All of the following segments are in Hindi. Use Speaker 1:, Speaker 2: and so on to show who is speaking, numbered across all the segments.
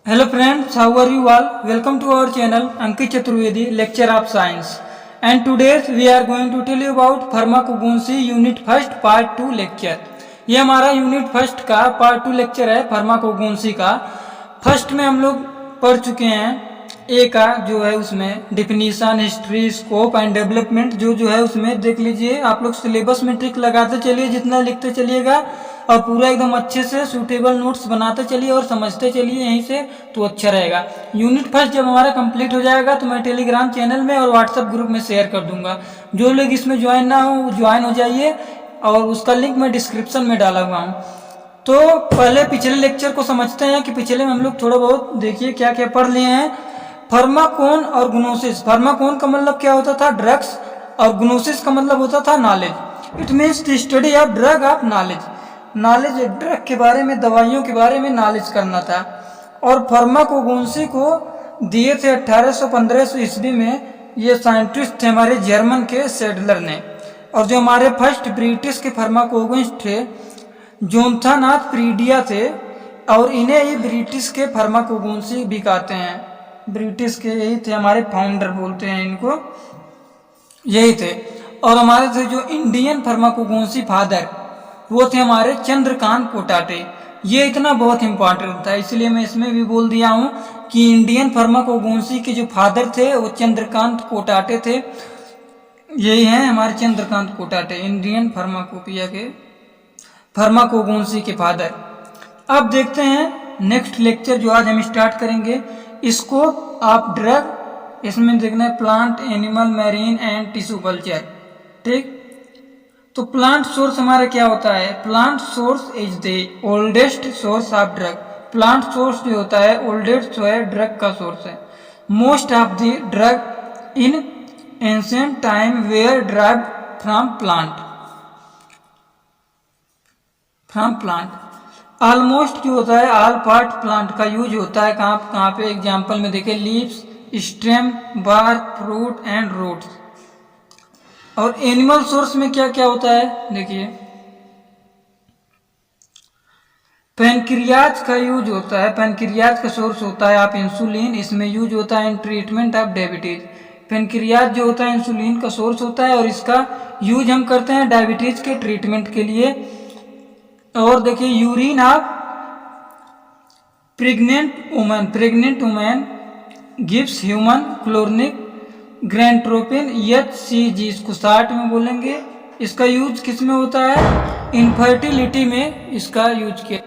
Speaker 1: Hello friends, how are you all? Welcome to our channel Ankit Chaturvedi, Lecture of Science. And today we are going to tell you about pharmacognosy unit first part 2 lecture. ये हमारा यूनिट फर्स्ट का पार्ट 2 लेक्चर है फार्माकोगेनेसी का। फर्स्ट में हम लोग पढ़ चुके हैं ए का जो है उसमें definition, history, scope and development जो है उसमें देख लीजिए। आप लोग सिलेबस में ट्रिक लगाते चलिए, जितना लिखते चलिएगा और पूरा एकदम अच्छे से सूटेबल नोट्स बनाते चलिए और समझते चलिए यहीं से, तो अच्छा रहेगा। यूनिट फर्स्ट जब हमारा कंप्लीट हो जाएगा तो मैं टेलीग्राम चैनल में और व्हाट्सएप ग्रुप में शेयर कर दूंगा। जो लोग इसमें ज्वाइन ना हो ज्वाइन हो जाइए और उसका लिंक मैं डिस्क्रिप्शन में डाला हुआ हूँ। तो पहले पिछले लेक्चर को समझते हैं कि पिछले में हम लोग थोड़ा बहुत देखिए क्या क्या पढ़ लिए हैं। फार्माकोन और ग्नोसिस। फार्माकोन का मतलब क्या होता था? ड्रग्स, और ग्नोसिस का मतलब होता था knowledge. It means the study of drug of knowledge. Knowledge drug के बारे में, दवाइयों के बारे में नॉलेज करना था। और फार्माकोगेनेसी को दिए थे 1815 ईस्वी में। ये साइंटिस्ट थे हमारे जर्मन के सेडलर ने। और जो हमारे फर्स्ट ब्रिटिश के फार्माकोगेनिस्ट थे जोनाथन ऑफ प्रीडिया थे, और इन्हें ही ब्रिटिश के फार्माकोगेनेसी भी कहते हैं। ब्रिटिश के यही थे, हमारे फाउंडर बोलते हैं इनको, यही थे। और हमारे थे जो इंडियन फार्माकोगेनेसी फादर, वो थे हमारे चंद्रकांत कोटाटे। ये इतना बहुत इंपॉर्टेंट था, इसलिए मैं इसमें भी बोल दिया हूँ कि इंडियन फार्माकोगेनेसी के जो फादर थे वो चंद्रकांत कोटाटे थे। यही हैं हमारे चंद्रकांत कोटाटे, इंडियन फार्माकोपिया के फार्माकोगेनेसी के फादर। अब देखते हैं नेक्स्ट लेक्चर जो आज हम स्टार्ट करेंगे, स्कोप ऑफ ड्रग। इसमें देखना है plant, animal, marine and tissue culture. ठीक, तो प्लांट सोर्स हमारा क्या होता है? Plant source is the oldest source of drug. Plant source जो होता है ओल्डेस्ट जो है ड्रग का सोर्स है। Most of the drug in ancient time were derived from plant. Almost जो होता है ऑल पार्ट प्लांट का यूज होता है। कहाँ पे? एग्जाम्पल में देखें, leaves, stem, bark, fruit and roots. और एनिमल सोर्स में क्या क्या होता है? देखिए, पैनक्रियाज का यूज होता है। पैनक्रियाज का सोर्स होता है आप इंसुलिन। इसमें यूज होता है in treatment of diabetes. Pancreas जो होता है इंसुलिन का सोर्स होता है और इसका यूज हम करते हैं डायबिटीज के ट्रीटमेंट के लिए। और देखिए, urine of pregnant women gives human chorionic gonadotropin HCG, इसको शॉर्ट में बोलेंगे। इसका यूज किस में होता है? इनफर्टिलिटी में इसका यूज किया।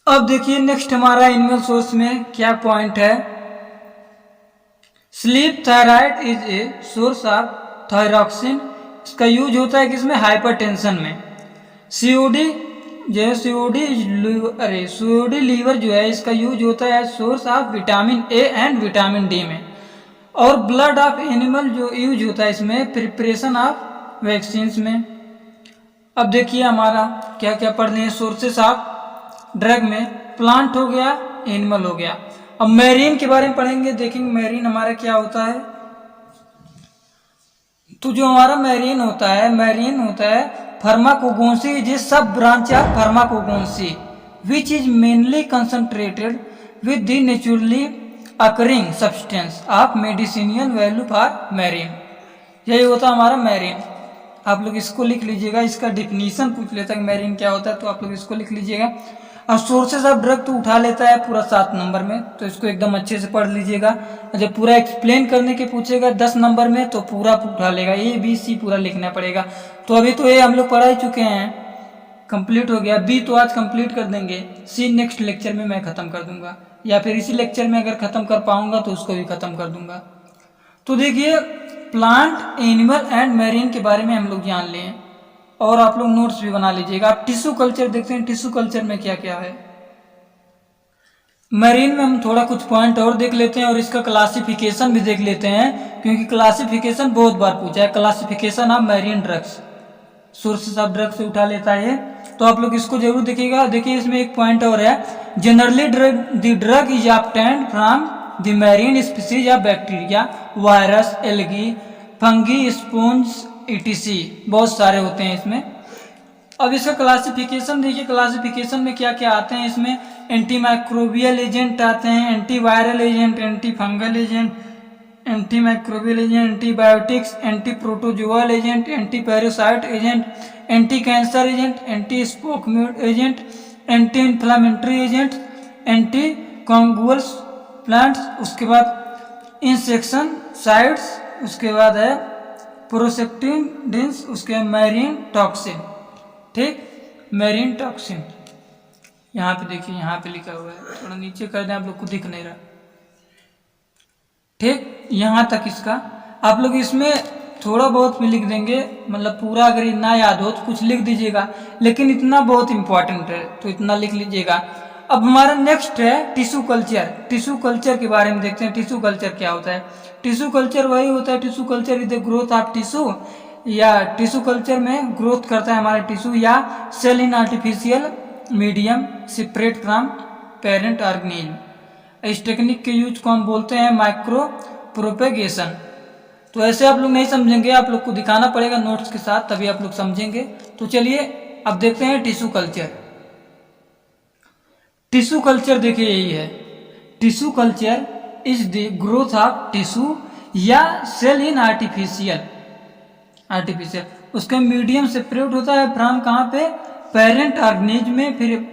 Speaker 1: अब देखिए नेक्स्ट हमारा एनिमल सोर्स में क्या पॉइंट है। Sleep thyroid is a source of thyroxine. इसका यूज होता है किसमें? हाइपरटेंशन में। सीओडी जो है सीओडी लीवर जो है इसका यूज होता है source of vitamin A and vitamin D में। और ब्लड ऑफ एनिमल जो यूज होता है इसमें प्रिपरेशन ऑफ वैक्सीन्स में। अब देखिए हमारा क्या क्या पढ़ लिए सोर्सेस ऑफ ड्रग में। प्लांट हो गया, एनिमल हो गया। अब मैरीन के बारे में पढ़ेंगे, देखेंगे मैरीन हमारा क्या होता है। तो जो हमारा मैरीन होता है फार्माकोगेनेसी is a sub branch of pharmacognosy which is mainly concentrated with the naturally occurring substance of medicinal value for marine. यही होता है हमारा मैरीन। आप लोग इसको लिख लीजिएगा, इसका डिफिनीशन पूछ लेता है कि मैरीन क्या होता है, तो आप लोग इसको लिख लीजिएगा। और सोर्सेज ऑफ ड्रग तो उठा लेता है पूरा 7 नंबर में, तो इसको एकदम अच्छे से पढ़ लीजिएगा। जब पूरा एक्सप्लेन करने के पूछेगा 10 नंबर में तो पूरा उठा लेगा, ABC पूरा लिखना पड़ेगा। तो अभी तो ये हम लोग पढ़ा ही चुके हैं, कंप्लीट हो गया। B तो आज कंप्लीट कर देंगे, C नेक्स्ट लेक्चर में मैं खत्म कर दूंगा, या फिर इसी लेक्चर में अगर खत्म कर पाऊंगा तो उसको भी खत्म कर दूंगा। तो देखिए प्लांट, एनिमल एंड मैरीन के बारे में हम लोग जान लें और आप लोग नोट्स भी बना लीजिएगा। आप टिश्यू कल्चर देखते हैं, टिश्यू कल्चर में क्या क्या है। मैरीन में हम थोड़ा कुछ पॉइंट और देख लेते हैं और इसका क्लासिफिकेशन भी देख लेते हैं, क्योंकि क्लासिफिकेशन बहुत बार पूछा है। Classification of marine drugs, sources of drug से उठा लेता है, तो आप लोग इसको जरूर देखिएगा। देखिए इसमें एक पॉइंट और है, generally the drug is obtained from the marine species of bacteria, virus, algae, fungi, sponge etc। बहुत सारे होते हैं इसमें। अब इसका क्लासिफिकेशन देखिए, क्लासिफिकेशन में क्या क्या आते हैं इसमें। एंटी माइक्रोबियल एजेंट आते हैं, anti viral agent, anti fungal agent, anti microbial agent, antibiotics, anti protozoal agent, anti parasite agent, anti cancer agent, anti स्पोकम्यूट agent, anti inflammatory agent, anti कॉन्गुअल्स प्लांट्स, उसके बाद इंसेक्शन साइड्स, उसके बाद है प्रोसेक्टिडिन्स, उसके बाद मैरीन टॉक्सिन। ठीक, मैरीन टॉक्सिन यहाँ पे देखिए, यहाँ पे लिखा हुआ है, थोड़ा नीचे कर दें, आप लोग को दिख नहीं रहा। ठीक, यहाँ तक इसका आप लोग इसमें थोड़ा बहुत भी लिख देंगे, मतलब पूरा अगर ना याद हो तो कुछ लिख दीजिएगा, लेकिन इतना बहुत इंपॉर्टेंट है तो इतना लिख लीजिएगा। अब हमारा नेक्स्ट है टिश्यू कल्चर। टिश्यू कल्चर के बारे में देखते हैं, टिश्यू कल्चर क्या होता है। टिश्यू कल्चर वही होता है, tissue culture is the growth of tissue, या टिश्यू कल्चर में ग्रोथ करता है हमारा टिश्यू या cell in artificial medium separate from parent organism. इस टेक्निक के यूज को हम बोलते हैं माइक्रो प्रोपेगेशन। तो ऐसे आप लोग नहीं समझेंगे, आप लोग को दिखाना पड़ेगा नोट्स के साथ, तभी आप लोग समझेंगे। तो चलिए अब देखते हैं टिश्यू कल्चर। टिश्यू कल्चर देखिए यही है, tissue culture is the growth of tissue या सेल इन आर्टिफिशियल उसके मीडियम सेपरेट होता है फ्रॉम कहाँ पे, पेरेंट ऑर्गेनिज्म में। फिर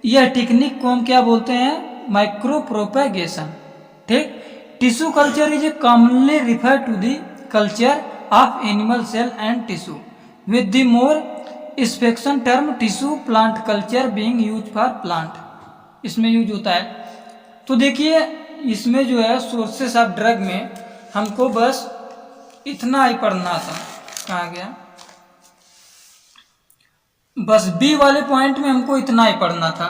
Speaker 1: यह टेक्निक को हम क्या बोलते हैं, माइक्रो प्रोपेगेशन। ठीक, tissue culture is commonly refer to the culture of animal cell and tissue with the more स्पेक्शन term tissue plant culture being use for plant, इसमें यूज होता है। तो देखिए इसमें जो है सोर्सेस ऑफ ड्रग में हमको बस इतना ही पढ़ना था, कहाँ गया, बस बी वाले पॉइंट में हमको इतना ही पढ़ना था,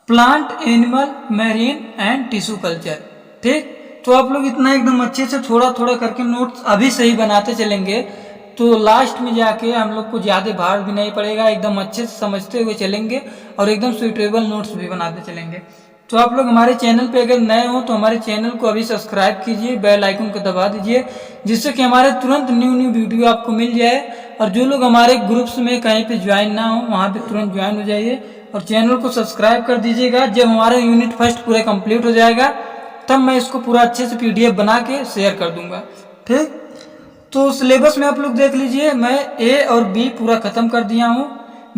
Speaker 1: plant, animal, marine and tissue culture. ठीक, तो आप लोग इतना एकदम अच्छे से थोड़ा थोड़ा करके नोट्स अभी से ही बनाते चलेंगे, तो लास्ट में जाके हम लोग को ज़्यादा भार भी नहीं पड़ेगा, एकदम अच्छे से समझते हुए चलेंगे और एकदम सुइटेबल नोट्स भी बनाते चलेंगे। तो आप लोग हमारे चैनल पे अगर नए हो तो हमारे चैनल को अभी सब्सक्राइब कीजिए, बेल आइकन को दबा दीजिए, जिससे कि हमारे तुरंत न्यू वीडियो आपको मिल जाए। और जो लोग हमारे ग्रुप्स में कहीं पे ज्वाइन ना हो वहाँ पे तुरंत ज्वाइन हो जाइए और चैनल को सब्सक्राइब कर दीजिएगा। जब हमारा यूनिट फर्स्ट पूरा कंप्लीट हो जाएगा तब मैं इसको पूरा अच्छे से PDF बना के शेयर कर दूंगा। ठीक, तो सिलेबस में आप लोग देख लीजिए, मैं A और B पूरा खत्म कर दिया हूँ।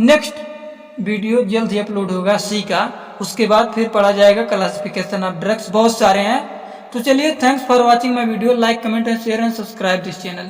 Speaker 1: नेक्स्ट वीडियो जल्द ही अपलोड होगा C का, उसके बाद फिर पढ़ा जाएगा क्लासिफिकेशन ऑफ ड्रग्स, बहुत सारे हैं। तो चलिए, thanks for watching my video, like comment and share and subscribe this channel.